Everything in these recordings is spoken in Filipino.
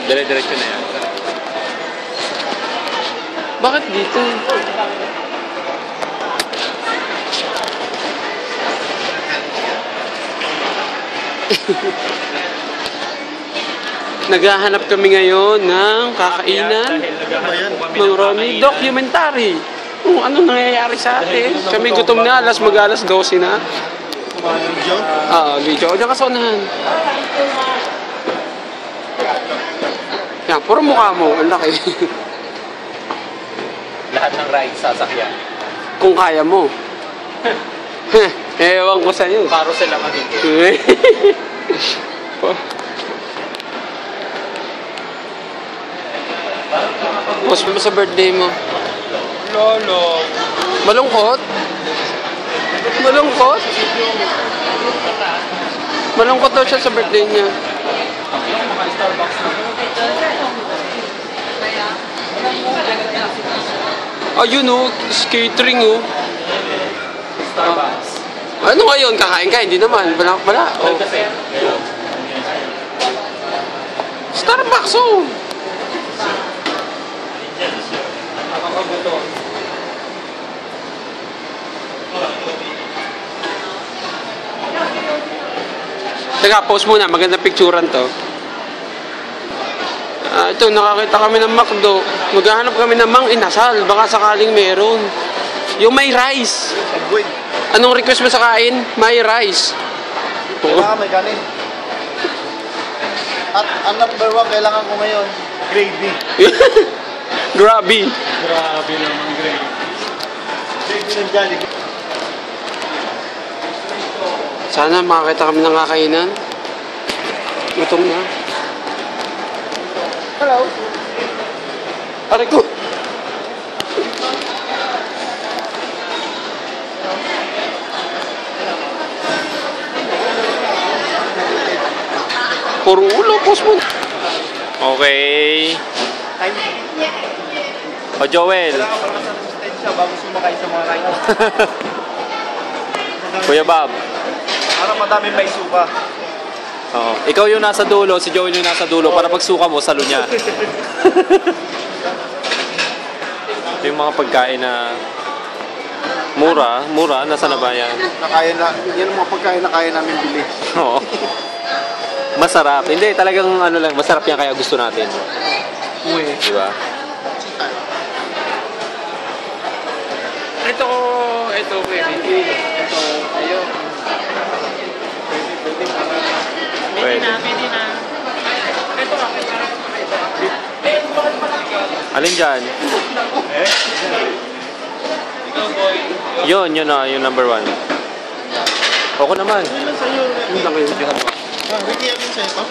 Dire-diretso na yan. Bakit dito? Naghahanap kami ngayon ng kakainan. Mang Ronnie, documentary. Kung ano nangyayari sa atin. Kami gutom na, mag-alas 12 na. Video. Diyan ka sa unahan. Yan, puro mukha mo. Ang laki. Lahat ng rides sasakyan. Kung kaya mo. Ewan ko sa'yo. Paro sila kami. Post mo sa birthday mo. Lolo. Malungkot? Malungkot? Malungkot daw siya sa birthday niya. Ayun o, catering o. Starbucks. Ano ngayon? Kakain ka? Hindi naman. Wala. Oh. Starbucks o. Teka, post muna. Maganda picturean to. Ito, nakakita kami ng McDo. Maghahanap kami ng Mang Inasal. Baka sakaling meron. Yung may rice. Anong request mo sa kain? May rice. Kailangan may kanin. At ang number 1 kailangan ko ngayon, gravy. Grabe. Grabe naman gravy. Gravy ng Jollibee. Sana makakita kami ng kakainan. Gutom na. Hello. Aray ko. Puro ulo, post mo. Okay. O Joel. Kailangan pa ng resistensya bago sumakay sa mga rides. Kuya Bob. Para madami may suka. Oo. Ikaw yung nasa dulo, si Joel yung nasa dulo. Para pagsuka mo, salo niya. Ito yung mga pagkain na mura, nasa na ba yan? Nakaya na, yan ang mga pagkain na kaya namin bili. Oo. Masarap. Hindi, talagang ano lang, masarap yan kaya gusto natin. Uy. Diba? Ito, baby. Ito, ayun. Pwede. Pwede na. Ito, Alin dyan? Yun na, yung number 1. Ako naman. Yung laki yun. Ricky, ano sa'yo ito?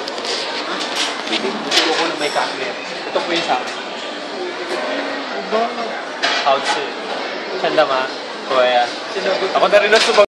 Gusto ko na may kaklet. Ito po yung sa akin. How to? Sanda ma? Kuya. Ako na rin ang